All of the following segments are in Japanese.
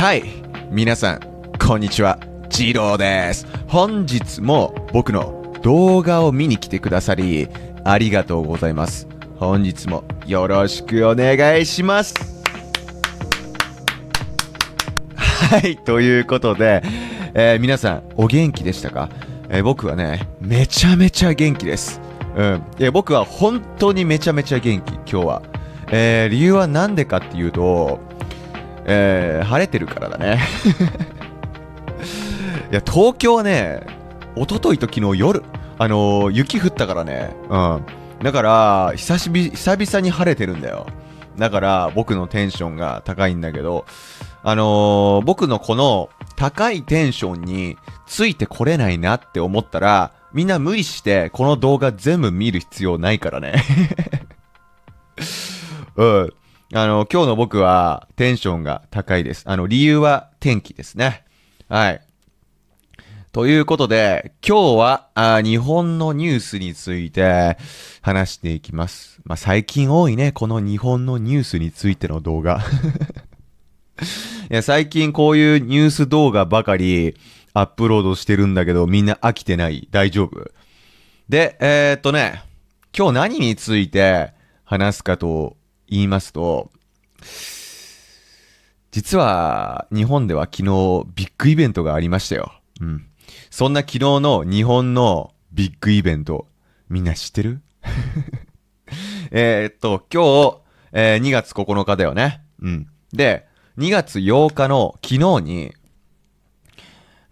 はい、皆さん、こんにちは。ジローです。本日も僕の動画を見に来てくださり、ありがとうございます。本日もよろしくお願いします。はい、ということで、皆さん、お元気でしたか？僕はね、めちゃめちゃ元気です。僕は本当にめちゃめちゃ元気、今日は。理由はなんでかっていうと、晴れてるからだね。いや、東京はね、一昨日と昨日夜、雪降ったからね。だから、久々に晴れてるんだよ。だから、僕のテンションが高いんだけど、僕のこの高いテンションについてこれないなって思ったら、みんな無理してこの動画全部見る必要ないからね。今日の僕はテンションが高いです。理由は天気ですね。はい。ということで、今日は日本のニュースについて話していきます。最近多いね、この日本のニュースについての動画。いや、最近こういうニュース動画ばかりアップロードしてるんだけど、みんな飽きてない？大丈夫？で、今日何について話すかと言いますと、実は日本では昨日ビッグイベントがありましたよ。そんな昨日の日本のビッグイベント、みんな知ってる？今日、2月9日だよね。で、2月8日の昨日に、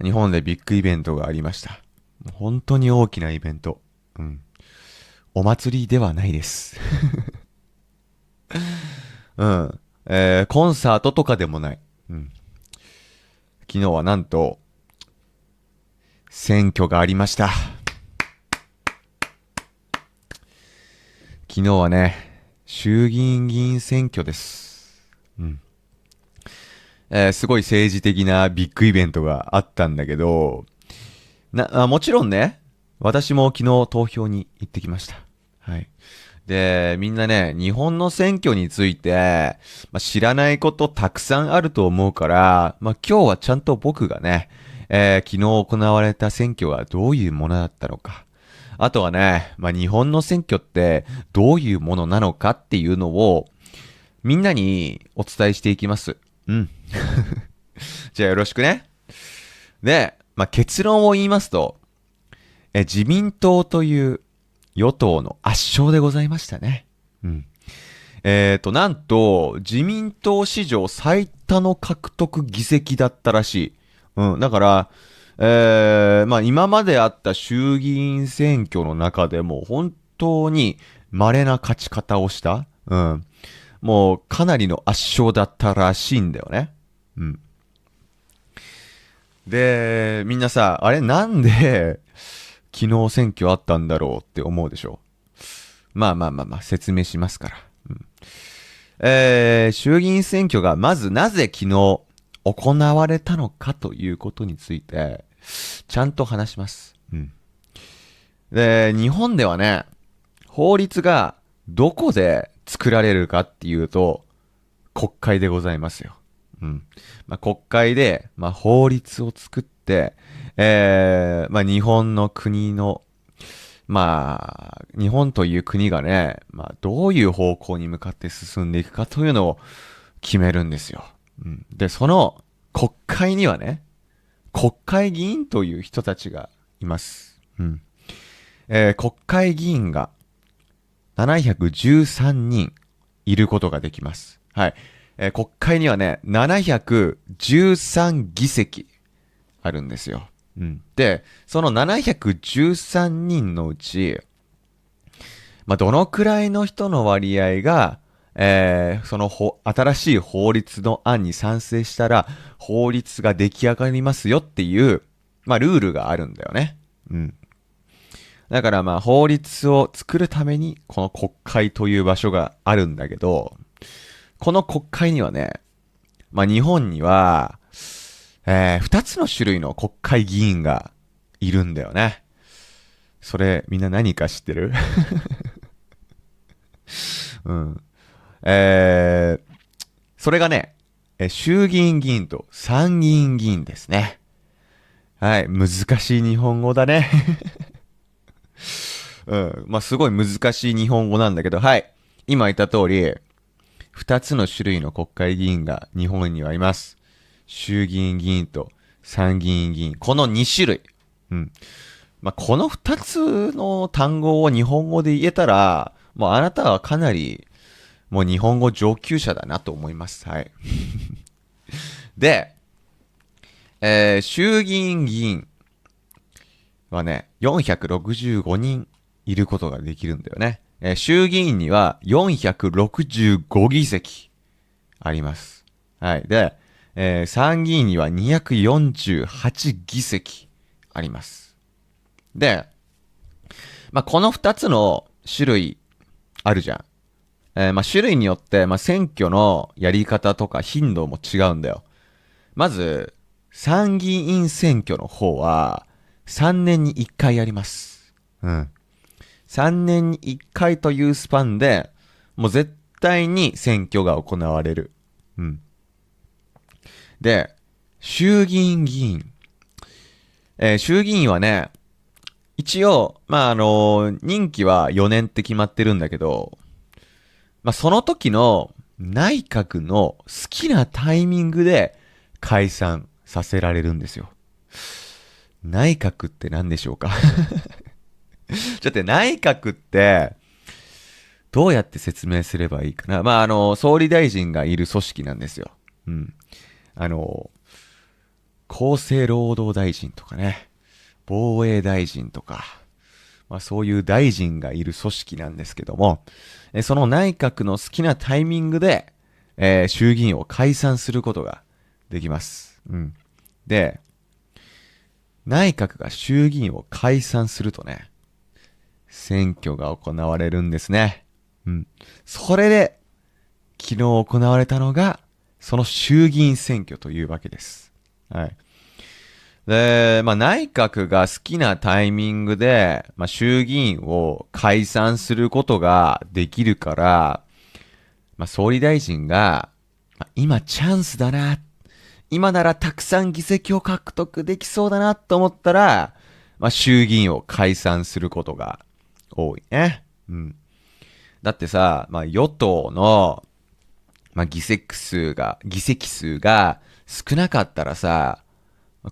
日本でビッグイベントがありました。本当に大きなイベント。お祭りではないです。コンサートとかでもない。昨日はなんと、選挙がありました。昨日はね、衆議院議員選挙です。すごい政治的なビッグイベントがあったんだけど、もちろんね、私も昨日投票に行ってきました。はい。で、みんなね、日本の選挙について、知らないことたくさんあると思うから、今日はちゃんと僕がね、昨日行われた選挙がどういうものだったのか。あとはね、日本の選挙ってどういうものなのかっていうのを、みんなにお伝えしていきます。じゃあよろしくね。で、結論を言いますと、自民党という与党の圧勝でございましたね。なんと、自民党史上最多の獲得議席だったらしい。だから、今まであった衆議院選挙の中でも本当に稀な勝ち方をした。もうかなりの圧勝だったらしいんだよね。で、みんなさ、あれなんで昨日選挙あったんだろうって思うでしょ。説明しますから。衆議院選挙がまずなぜ昨日行われたのかということについて、ちゃんと話します。で、日本ではね、法律がどこで作られるかっていうと、国会でございますよ。国会で、法律を作って、日本の国の、日本という国がね、どういう方向に向かって進んでいくかというのを決めるんですよ。で、その国会にはね、国会議員という人たちがいます。国会議員が713人いることができます。はい。国会にはね、713議席あるんですよ。で、その713人のうち、どのくらいの人の割合が、その新しい法律の案に賛成したら、法律が出来上がりますよっていう、ルールがあるんだよね。だから法律を作るために、この国会という場所があるんだけど、この国会にはね、日本には、2つの種類の国会議員がいるんだよね。それ、みんな何か知ってる？それがね、衆議院議員と参議院議員ですね。はい、難しい日本語だね。うん、まあすごい難しい日本語なんだけど、はい。今言った通り、2つの種類の国会議員が日本にはいます。衆議院議員と参議院議員。この2種類。うん。まあ、この2つの単語を日本語で言えたら、もうあなたはかなり、もう日本語上級者だなと思います。はい。で、衆議院議員はね、465人いることができるんだよね。衆議院には465議席あります。はい。で、参議院には248議席あります。で、まあ、この2つの種類あるじゃん。まあ、種類によって、まあ、選挙のやり方とか頻度も違うんだよ。まず、参議院選挙の方は、3年に1回やります。うん。3年に1回というスパンで、もう絶対に選挙が行われる。うん。で、衆議院議員。衆議院はね、一応、まあ、任期は4年って決まってるんだけど、まあ、その時の内閣の好きなタイミングで解散させられるんですよ。内閣って何でしょうか？ちょっと内閣ってどうやって説明すればいいかな。まあ、総理大臣がいる組織なんですよ。うん。厚生労働大臣とかね、防衛大臣とか、まあそういう大臣がいる組織なんですけども、その内閣の好きなタイミングで、衆議院を解散することができます。うん。で、内閣が衆議院を解散するとね、選挙が行われるんですね。うん。それで、昨日行われたのが、その衆議院選挙というわけです。はい。で、まあ内閣が好きなタイミングで、まあ衆議院を解散することができるから、まあ総理大臣が、まあ、今チャンスだな。今ならたくさん議席を獲得できそうだなと思ったら、まあ衆議院を解散することが多いね。うん。だってさ、まあ与党の、まあ議席数が少なかったらさ、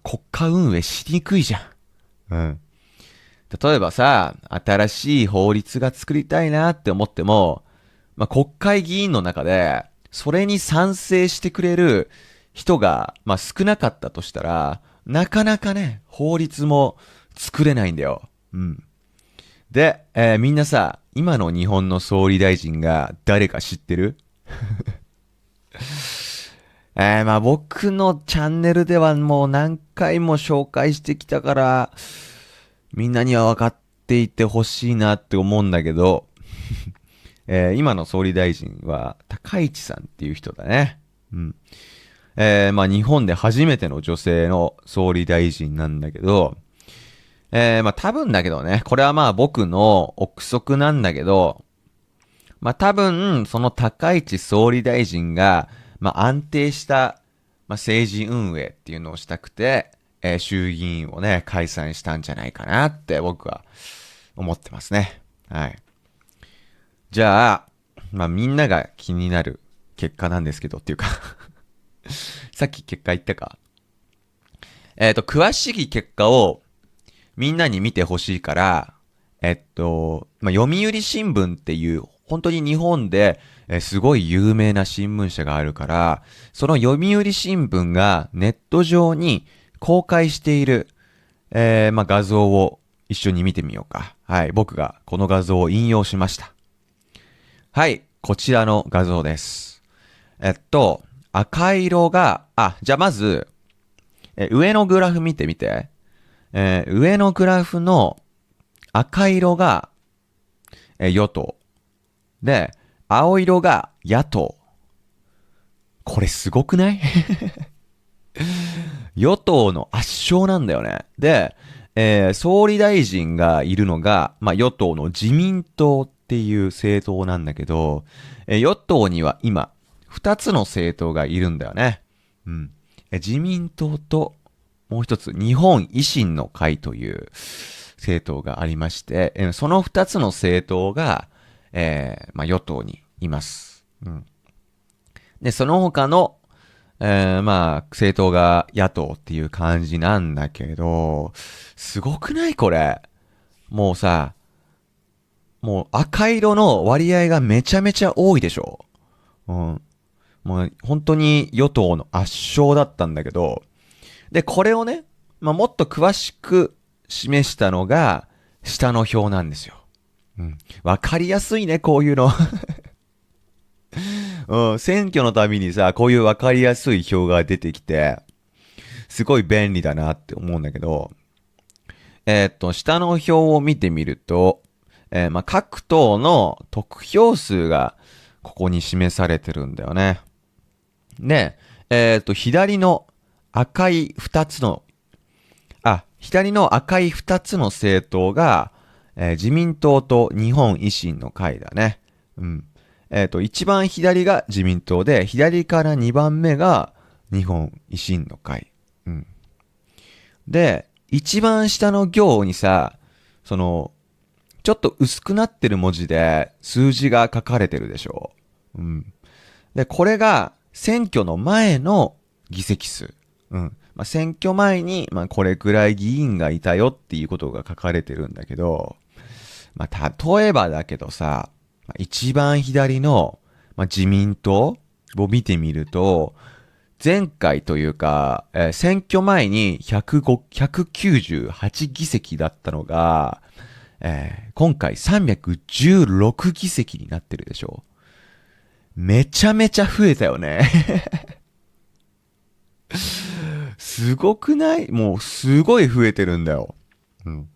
国家運営しにくいじゃん。うん。例えばさ、新しい法律が作りたいなって思っても、まあ、国会議員の中で、それに賛成してくれる人が、まあ、少なかったとしたら、なかなかね、法律も作れないんだよ。うん。で、みんなさ、今の日本の総理大臣が誰か知ってる？まあ僕のチャンネルではもう何回も紹介してきたから、みんなには分かっていてほしいなって思うんだけど、今の総理大臣は高市さんっていう人だね。うん。まあ日本で初めての女性の総理大臣なんだけど、まあ多分だけどね、これはまあ僕の憶測なんだけど、まあ多分その高市総理大臣が、まあ安定した、まあ、政治運営っていうのをしたくて、衆議院をね、解散したんじゃないかなって僕は思ってますね。はい。じゃあ、まあみんなが気になる結果なんですけどっていうかさっき結果言ったか。詳しい結果をみんなに見てほしいから、まあ、読売新聞っていう本当に日本ですごい有名な新聞社があるから、その読売新聞がネット上に公開している、まあ、画像を一緒に見てみようか。はい。僕がこの画像を引用しました。はい。こちらの画像です。赤色が、じゃあまず、上のグラフ見てみて。上のグラフの赤色が、与党。で、青色が野党。これすごくない与党の圧勝なんだよね。で、総理大臣がいるのが、まあ、与党の自民党っていう政党なんだけど、与党には今、二つの政党がいるんだよね。うん。自民党と、もう一つ、日本維新の会という政党がありまして、その二つの政党が、与党にいます。うん。で、その他の、政党が野党っていう感じなんだけど、すごくないこれ。もうさ、もう赤色の割合がめちゃめちゃ多いでしょ。うん。もう本当に与党の圧勝だったんだけど、で、これをね、もっと詳しく示したのが、下の表なんですよ。うん。わかりやすいね、こういうの。うん、選挙のたびにさ、こういうわかりやすい表が出てきて、すごい便利だなって思うんだけど、下の表を見てみると、各党の得票数がここに示されてるんだよね。で、左の赤い二つの、左の赤い二つの政党が、自民党と日本維新の会だね。うん。一番左が自民党で、左から二番目が日本維新の会。うん。で、一番下の行にさ、ちょっと薄くなってる文字で数字が書かれてるでしょ。うん。で、これが選挙の前の議席数。うん。選挙前に、これくらい議員がいたよっていうことが書かれてるんだけど、例えばだけどさ、一番左の、自民党を見てみると、前回というか、選挙前に198議席だったのが、今回316議席になってるでしょ。めちゃめちゃ増えたよね。すごくない？もうすごい増えてるんだよ。うん。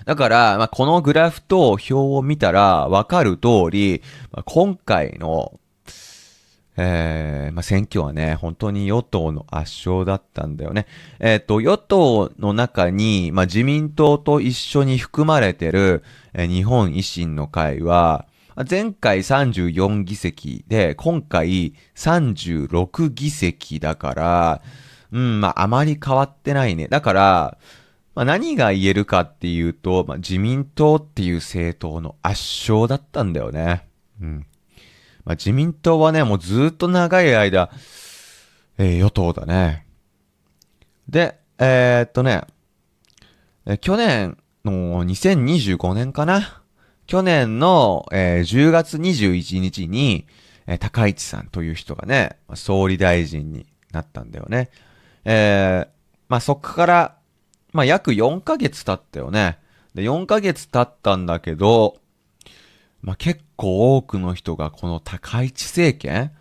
だから、このグラフと表を見たらわかる通り、今回の、選挙はね、本当に与党の圧勝だったんだよね。与党の中に、自民党と一緒に含まれてる、日本維新の会は、前回34議席で、今回36議席だから、あまり変わってないね。だから、何が言えるかっていうと、自民党っていう政党の圧勝だったんだよね。うん。自民党はね、もうずっと長い間、与党だね。で、去年の2025年かな。去年の、10月21日に、高市さんという人がね、総理大臣になったんだよね。そっから、約4ヶ月経ったよね。で、4ヶ月経ったんだけど、結構多くの人がこの高市政権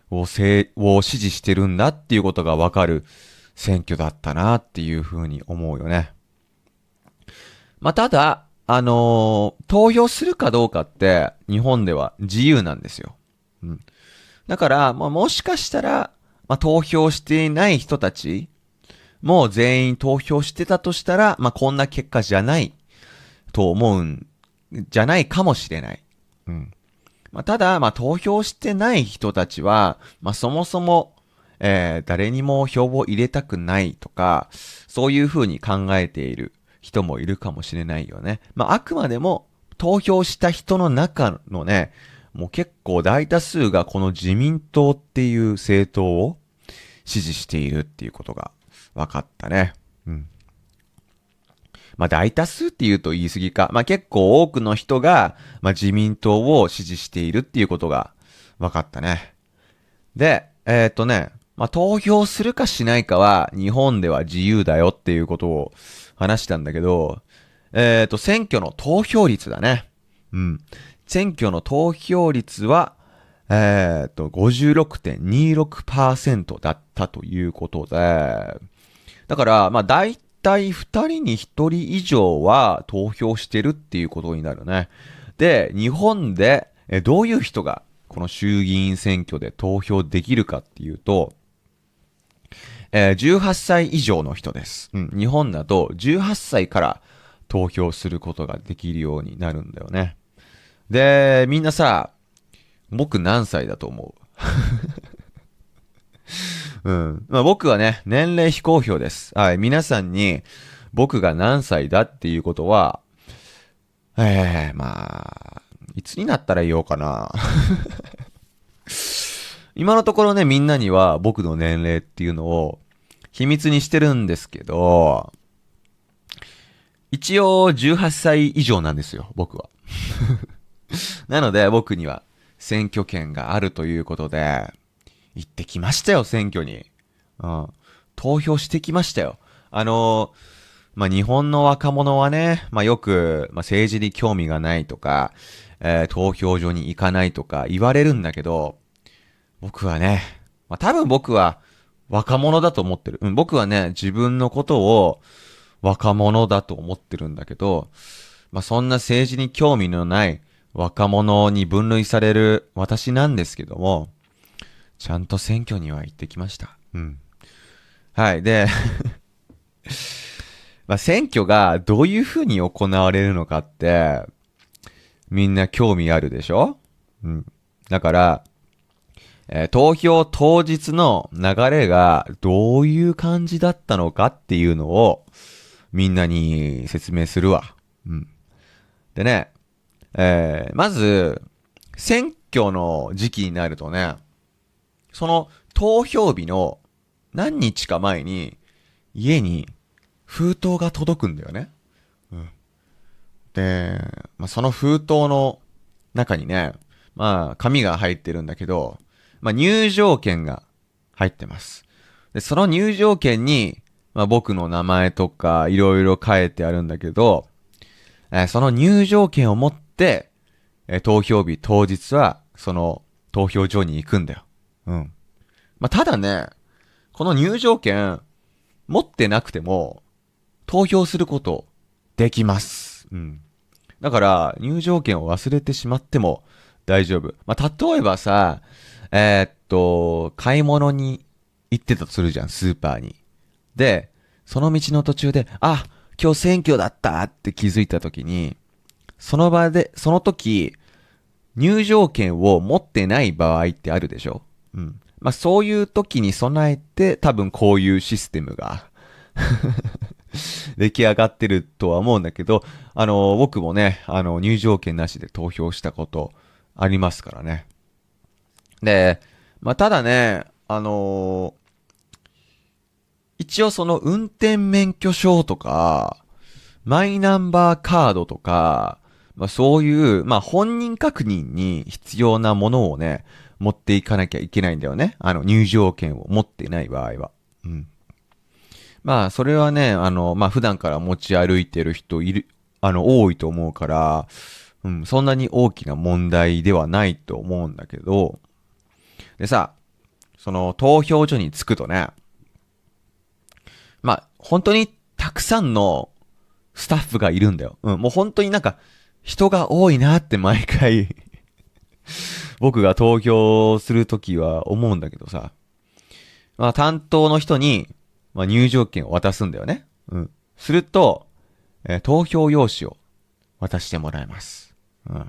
を支持してるんだっていうことがわかる選挙だったなっていうふうに思うよね。ただ、投票するかどうかって日本では自由なんですよ。うん。だから、もしかしたら、投票していない人たちもう全員投票してたとしたら、こんな結果じゃないと思うんじゃないかもしれない。うん。ただ、投票してない人たちは、そもそも、誰にも票を入れたくないとか、そういうふうに考えている人もいるかもしれないよね。あくまでも、投票した人の中のね、もう結構大多数がこの自民党っていう政党を支持しているっていうことが分かったね。うん。大多数って言うと言い過ぎか。結構多くの人が、自民党を支持しているっていうことが分かったね。で、投票するかしないかは日本では自由だよっていうことを話したんだけど、選挙の投票率だね。うん。選挙の投票率は、56.26% だったということで、だから、大体2人に1人以上は投票してるっていうことになるね。で、日本でどういう人がこの衆議院選挙で投票できるかっていうと、18歳以上の人です。うん、日本だと18歳から投票することができるようになるんだよね。で、みんなさ、僕何歳だと思う？うん。まあ僕はね、年齢非公表です。はい。皆さんに僕が何歳だっていうことは、まあ、いつになったら言おうかな。今のところね、みんなには僕の年齢っていうのを秘密にしてるんですけど、一応18歳以上なんですよ、僕は。なので僕には選挙権があるということで、行ってきましたよ、選挙に。うん。投票してきましたよ。日本の若者はね、よく、政治に興味がないとか、投票所に行かないとか言われるんだけど、僕はね、多分僕は若者だと思ってる。うん、僕はね、自分のことを若者だと思ってるんだけど、そんな政治に興味のない若者に分類される私なんですけども、ちゃんと選挙には行ってきました。うん。はい。で、選挙がどういうふうに行われるのかって、みんな興味あるでしょ？うん。だから、投票当日の流れがどういう感じだったのかっていうのをみんなに説明するわ。うん。でね、まず、選挙の時期になるとね、その投票日の何日か前に家に封筒が届くんだよね。うん。で、その封筒の中にね、紙が入ってるんだけど、入場券が入ってます。で、その入場券に、僕の名前とかいろいろ書いてあるんだけど、その入場券を持って、投票日当日は、その投票所に行くんだよ。うん。ただね、この入場券、持ってなくても、投票することできます。うん。だから、入場券を忘れてしまっても大丈夫。例えばさ、買い物に行ってたとするじゃん、スーパーに。で、その道の途中で、あ、今日選挙だったって気づいた時に、その場で、その時、入場券を持ってない場合ってあるでしょ？うん。そういう時に備えて、多分こういうシステムが出来上がってるとは思うんだけど、僕もね、入場券なしで投票したことありますからね。で、ただね、一応その運転免許証とか、マイナンバーカードとか、そういう、本人確認に必要なものをね、持っていかなきゃいけないんだよね。入場券を持っていない場合は。うん。それはね、普段から持ち歩いてる人いる、多いと思うから、うん、そんなに大きな問題ではないと思うんだけど、でさ、その投票所に着くとね、本当にたくさんのスタッフがいるんだよ。うん、もう本当になんか、人が多いなって毎回僕が投票するときは思うんだけどさ、担当の人に、入場券を渡すんだよね。うん。すると、投票用紙を渡してもらいます。うん。も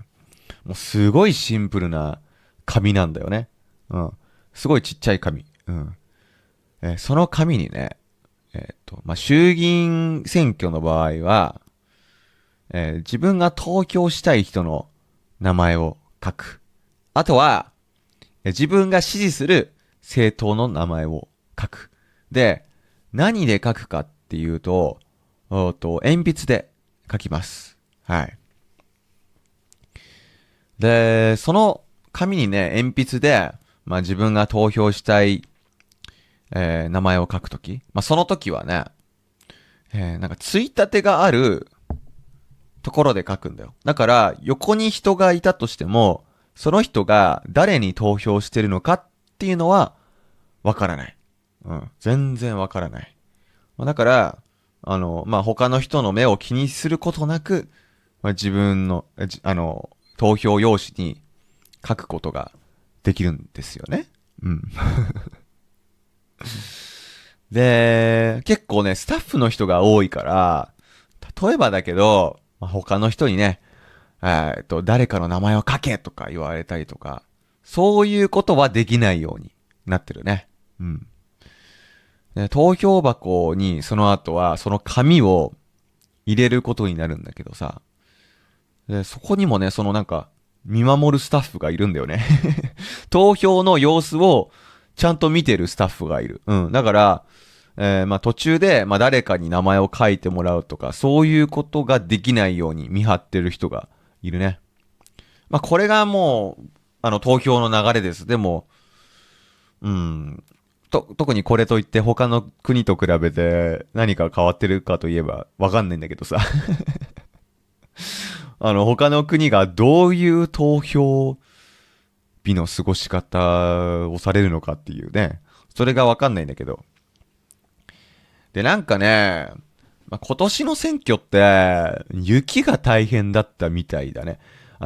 うすごいシンプルな紙なんだよね。うん。すごいちっちゃい紙。うん。その紙にね、衆議院選挙の場合は、自分が投票したい人の名前を書く。あとは、自分が支持する政党の名前を書く。で、何で書くかっていうと、鉛筆で書きます。はい。で、その紙にね、鉛筆で、自分が投票したい、名前を書くとき、その時はね、なんか、ついたてがあるところで書くんだよ。だから、横に人がいたとしても、その人が誰に投票してるのかっていうのは、わからない。うん。全然わからない。だから、他の人の目を気にすることなく、自分の、投票用紙に書くことができるんですよね。うん。で、結構ね、スタッフの人が多いから、例えばだけど、他の人にね、誰かの名前を書けとか言われたりとかそういうことはできないようになってるね。うん。で投票箱にその後はその紙を入れることになるんだけどさ。で、そこにもね、そのなんか、見守るスタッフがいるんだよね。投票の様子をちゃんと見てるスタッフがいる。うん。だから、まあ途中で、まあ誰かに名前を書いてもらうとか、そういうことができないように見張ってる人がいるね。まあこれがもう、投票の流れです。でも、うん。特にこれといって他の国と比べて何か変わってるかといえばわかんないんだけどさ。他の国がどういう投票日の過ごし方をされるのかっていうね。それがわかんないんだけど。で、なんかね、まあ、今年の選挙って、雪が大変だったみたいだね。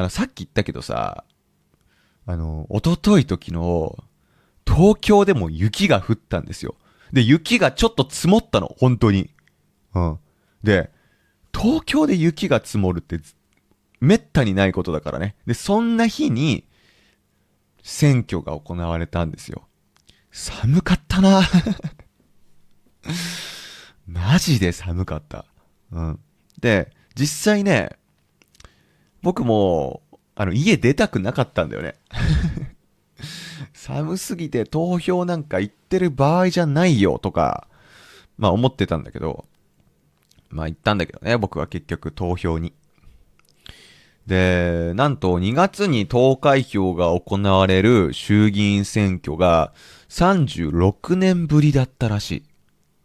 さっき言ったけどさ、一昨日と昨日、東京でも雪が降ったんですよ。で、雪がちょっと積もったの、本当に。うん。で、東京で雪が積もるってめったにないことだからね。で、そんな日に選挙が行われたんですよ。寒かったな。マジで寒かった。うん。で、実際ね、僕も、家出たくなかったんだよね。寒すぎて投票なんか行ってる場合じゃないよとか、まあ思ってたんだけど、まあ行ったんだけどね、僕は結局投票に。で、なんと2月に投開票が行われる衆議院選挙が36年ぶりだったらしい。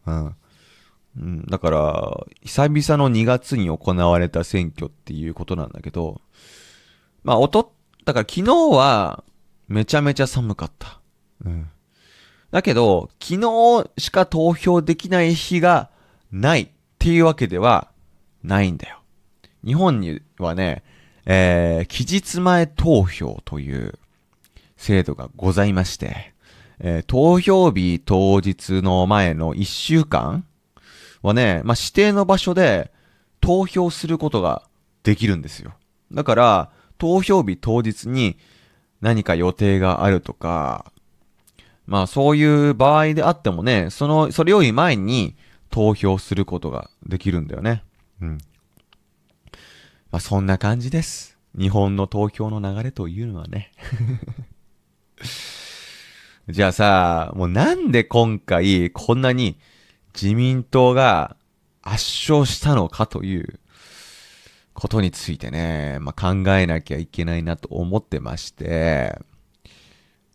うん。うん、だから、久々の2月に行われた選挙っていうことなんだけど、まあ、だから昨日はめちゃめちゃ寒かった。うん。だけど、昨日しか投票できない日がないっていうわけではないんだよ。日本にはね、期日前投票という制度がございまして、投票日当日の前の1週間はね、まあ、指定の場所で投票することができるんですよ。だから、投票日当日に何か予定があるとか、まあそういう場合であってもね、それより前に投票することができるんだよね。うん。まあそんな感じです。日本の投票の流れというのはね。じゃあさ、もうなんで今回こんなに自民党が圧勝したのかということについてね、まあ、考えなきゃいけないなと思ってまして、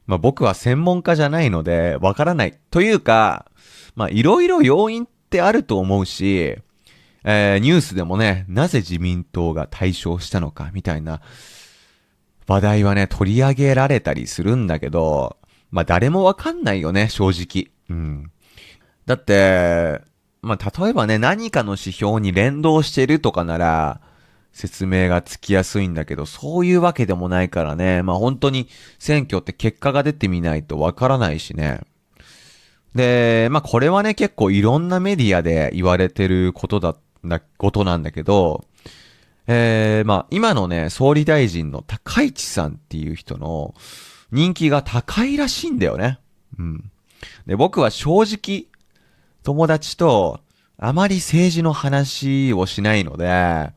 まあ、僕は専門家じゃないのでわからない。というか、まあいろいろ要因ってあると思うし、ニュースでもね、なぜ自民党が大勝したのかみたいな話題はね、取り上げられたりするんだけど、まあ誰もわかんないよね、正直。うん。だって、まあ例えばね、何かの指標に連動してるとかなら、説明がつきやすいんだけど、そういうわけでもないからね。まあ本当に選挙って結果が出てみないとわからないしね。で、まあこれはね、結構いろんなメディアで言われてることなんだけど、まあ今のね、総理大臣の高市さんっていう人の人気が高いらしいんだよね。うん。で、僕は正直、友達とあまり政治の話をしないので、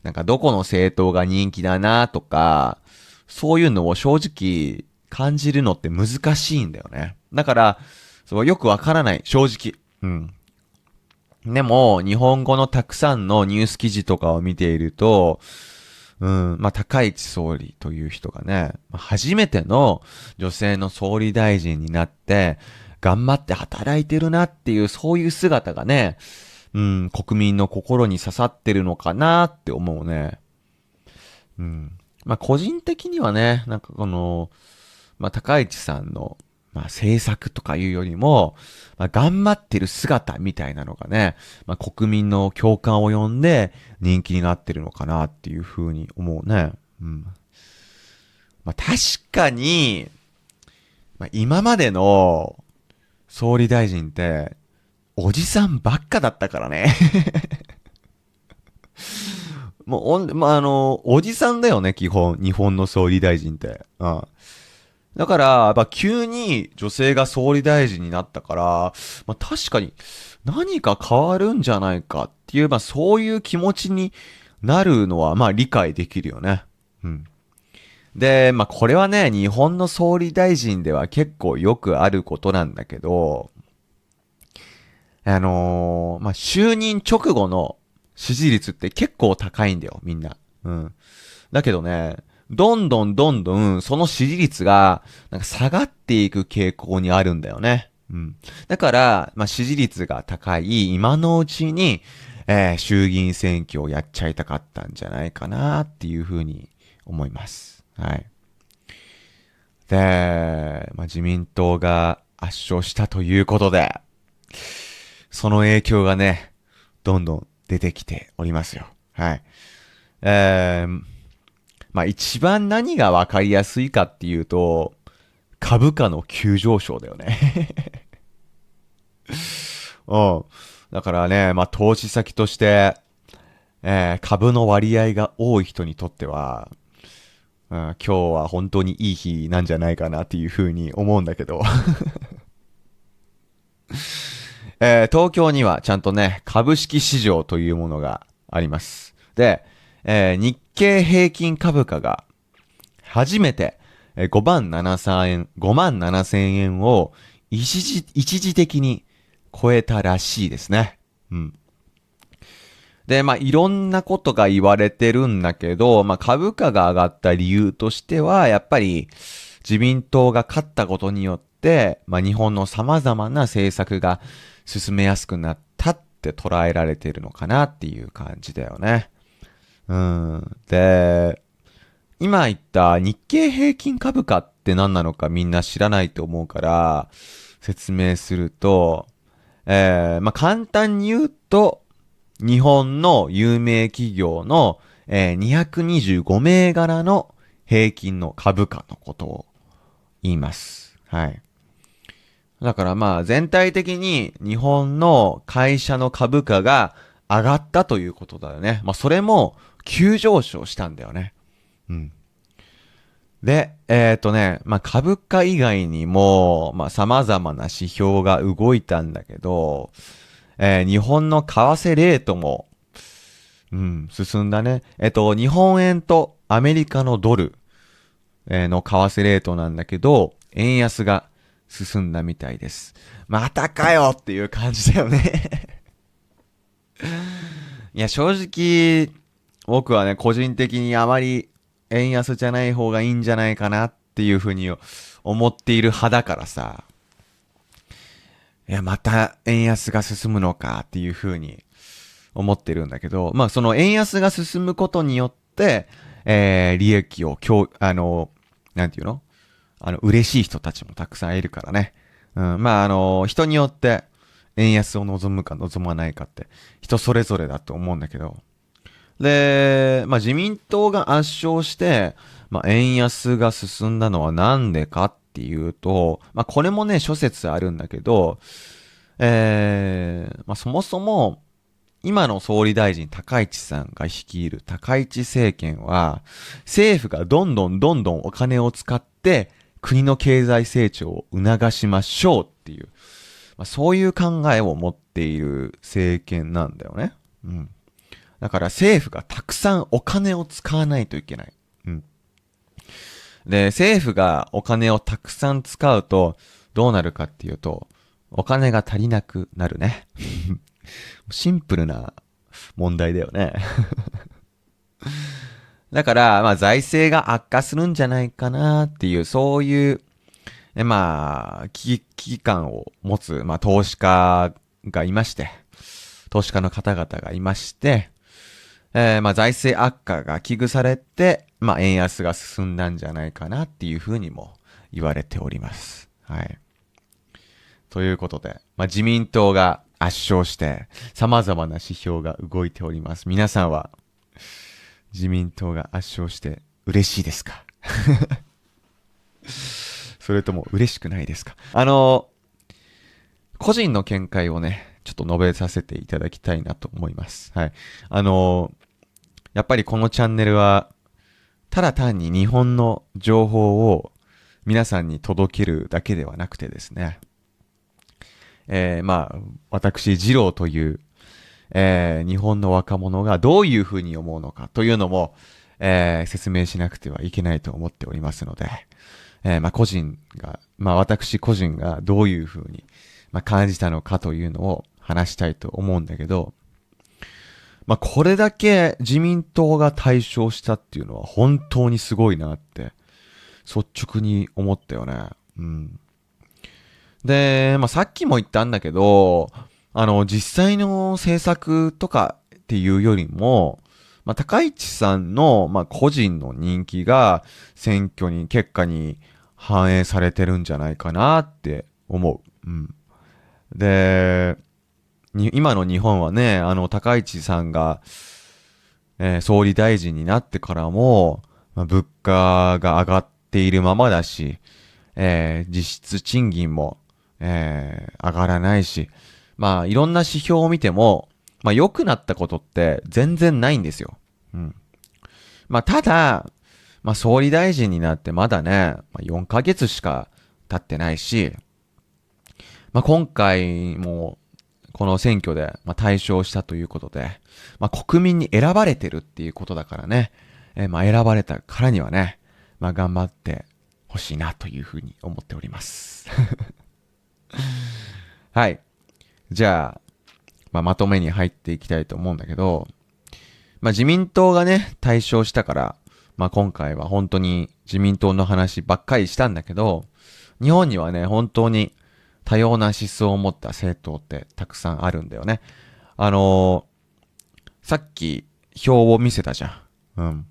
なんかどこの政党が人気だなとか、そういうのを正直感じるのって難しいんだよね。だから、そうよくわからない、正直。うん。でも、日本語のたくさんのニュース記事とかを見ていると、うん、まあ、高市総理という人がね、初めての女性の総理大臣になって、頑張って働いてるなっていう、そういう姿がね、うん、国民の心に刺さってるのかなって思うね。うん。まあ、個人的にはね、なんかまあ、高市さんの、まあ、政策とかいうよりも、まあ、頑張ってる姿みたいなのがね、まあ、国民の共感を呼んで人気になってるのかなっていうふうに思うね。うん。まあ、確かに、まあ、今までの総理大臣って、おじさんばっかだったからね。もうまあ、おじさんだよね、基本。日本の総理大臣って。うん。だから、やっぱ急に女性が総理大臣になったから、まあ確かに何か変わるんじゃないかっていう、まあそういう気持ちになるのはまあ理解できるよね。うん。で、まあこれはね、日本の総理大臣では結構よくあることなんだけど、まあ就任直後の支持率って結構高いんだよ、みんな。うん。だけどね、どんどんその支持率がなんか下がっていく傾向にあるんだよね。うん。だから、まあ、支持率が高い今のうちに、衆議院選挙をやっちゃいたかったんじゃないかなっていうふうに思います。はい。で、まあ、自民党が圧勝したということで、その影響がね、どんどん出てきておりますよ。はい。まあ一番何がわかりやすいかっていうと、株価の急上昇だよね。うん。だからね、まあ投資先として、株の割合が多い人にとっては、うん、今日は本当にいい日なんじゃないかなっていうふうに思うんだけど、東京にはちゃんとね、株式市場というものがあります。で、日経平均株価が初めて5万7千円、5万7千円を一時的に超えたらしいですね。うん。で、まあ、いろんなことが言われてるんだけど、まあ、株価が上がった理由としては、やっぱり自民党が勝ったことによって、まあ、日本の様々な政策が進めやすくなったって捉えられているのかなっていう感じだよね。うん。で、今言った日経平均株価って何なのかみんな知らないと思うから説明すると、まあ、簡単に言うと、日本の有名企業の、225銘柄の平均の株価のことを言います。はい。だからまあ全体的に日本の会社の株価が上がったということだよね。まあそれも急上昇したんだよね。うん。で、まあ、株価以外にも、まあ、様々な指標が動いたんだけど、日本の為替レートも、うん、進んだね。日本円とアメリカのドル、の為替レートなんだけど、円安が進んだみたいです。またかよっていう感じだよね。いや、正直、僕はね、個人的にあまり円安じゃない方がいいんじゃないかなっていうふうに思っている派だからさ。いや、また円安が進むのかっていうふうに思ってるんだけど、まあその円安が進むことによって、利益をなんていうの嬉しい人たちもたくさんいるからね。うん、まあ人によって円安を望むか望まないかって人それぞれだと思うんだけど、で、まあ、自民党が圧勝して、まあ、円安が進んだのはなんでかっていうと、まあ、これもね、諸説あるんだけど、まあ、そもそも、今の総理大臣高市さんが率いる高市政権は、政府がどんどんお金を使って、国の経済成長を促しましょうっていう、まあ、そういう考えを持っている政権なんだよね。うん。だから政府がたくさんお金を使わないといけない。うん。で、政府がお金をたくさん使うと、どうなるかっていうと、お金が足りなくなるね。シンプルな問題だよね。だから、まあ財政が悪化するんじゃないかなっていう、そういう、まあ、危機感を持つ、まあ投資家がいまして、投資家の方々がいまして、まあ財政悪化が危惧されて、まあ円安が進んだんじゃないかなっていうふうにも言われております。はい。ということで、まあ自民党が圧勝して、様々な指標が動いております。皆さんは自民党が圧勝して嬉しいですか？それとも嬉しくないですか？個人の見解をね、ちょっと述べさせていただきたいなと思います。はい。やっぱりこのチャンネルは、ただ単に日本の情報を皆さんに届けるだけではなくてですね、私、二郎という、日本の若者がどういうふうに思うのかというのも、説明しなくてはいけないと思っておりますので、私個人がどういうふうに、感じたのかというのを話したいと思うんだけど、これだけ自民党が大勝したっていうのは本当にすごいなって率直に思ったよね。うん。で、さっきも言ったんだけど、実際の政策とかっていうよりも、高市さんの、個人の人気が選挙に、結果に反映されてるんじゃないかなって思う。うん。で、今の日本はね、高市さんが、総理大臣になってからも、物価が上がっているままだし、実質賃金も、上がらないし、いろんな指標を見ても、良くなったことって全然ないんですよ。うん。ただ、総理大臣になってまだね、4ヶ月しか経ってないし、今回も、この選挙で、大勝したということで、国民に選ばれてるっていうことだからね、選ばれたからにはね、頑張ってほしいなというふうに思っております。はい。じゃあ、まとめに入っていきたいと思うんだけど、自民党がね、大勝したから、今回は本当に自民党の話ばっかりしたんだけど、日本にはね、本当に多様な思想を持った政党ってたくさんあるんだよね。さっき表を見せたじゃん。うん。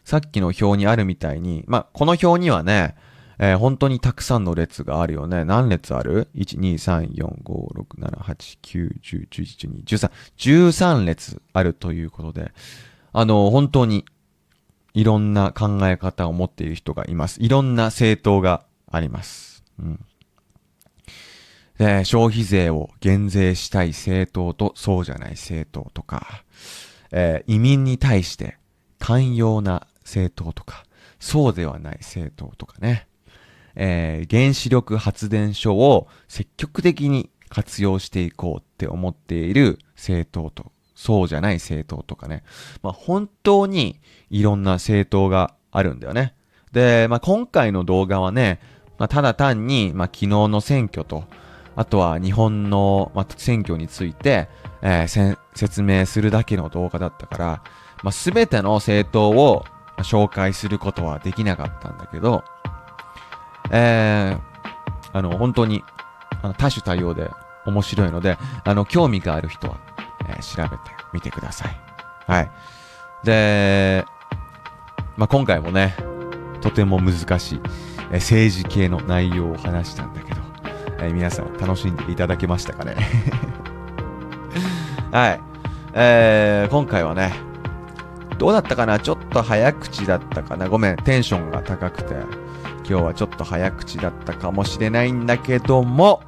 さっきの表にあるみたいに、この表にはね、本当にたくさんの列があるよね。何列ある？ 1、2、3、4、5、6、7、8、9、10、11、12、13。13列あるということで、本当にいろんな考え方を持っている人がいます。いろんな政党があります。うん。消費税を減税したい政党とそうじゃない政党とか、移民に対して寛容な政党とか、そうではない政党とかね。原子力発電所を積極的に活用していこうって思っている政党と、そうじゃない政党とかね。本当にいろんな政党があるんだよね。で、今回の動画はね、ただ単に、昨日の選挙と、あとは日本の、選挙について、説明するだけの動画だったから、すべての政党を紹介することはできなかったんだけど、本当に多種多様で面白いので、興味がある人は、調べてみてください。はい。で、今回もね、とても難しい、政治系の内容を話したんだけど、皆さん楽しんでいただけましたかね。はい。今回はね、どうだったかな？ちょっと早口だったかな？ごめん、テンションが高くて、今日はちょっと早口だったかもしれないんだけども、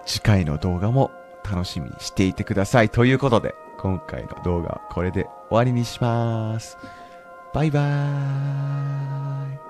次回の動画も楽しみにしていてください。ということで、今回の動画はこれで終わりにします。バイバーイ。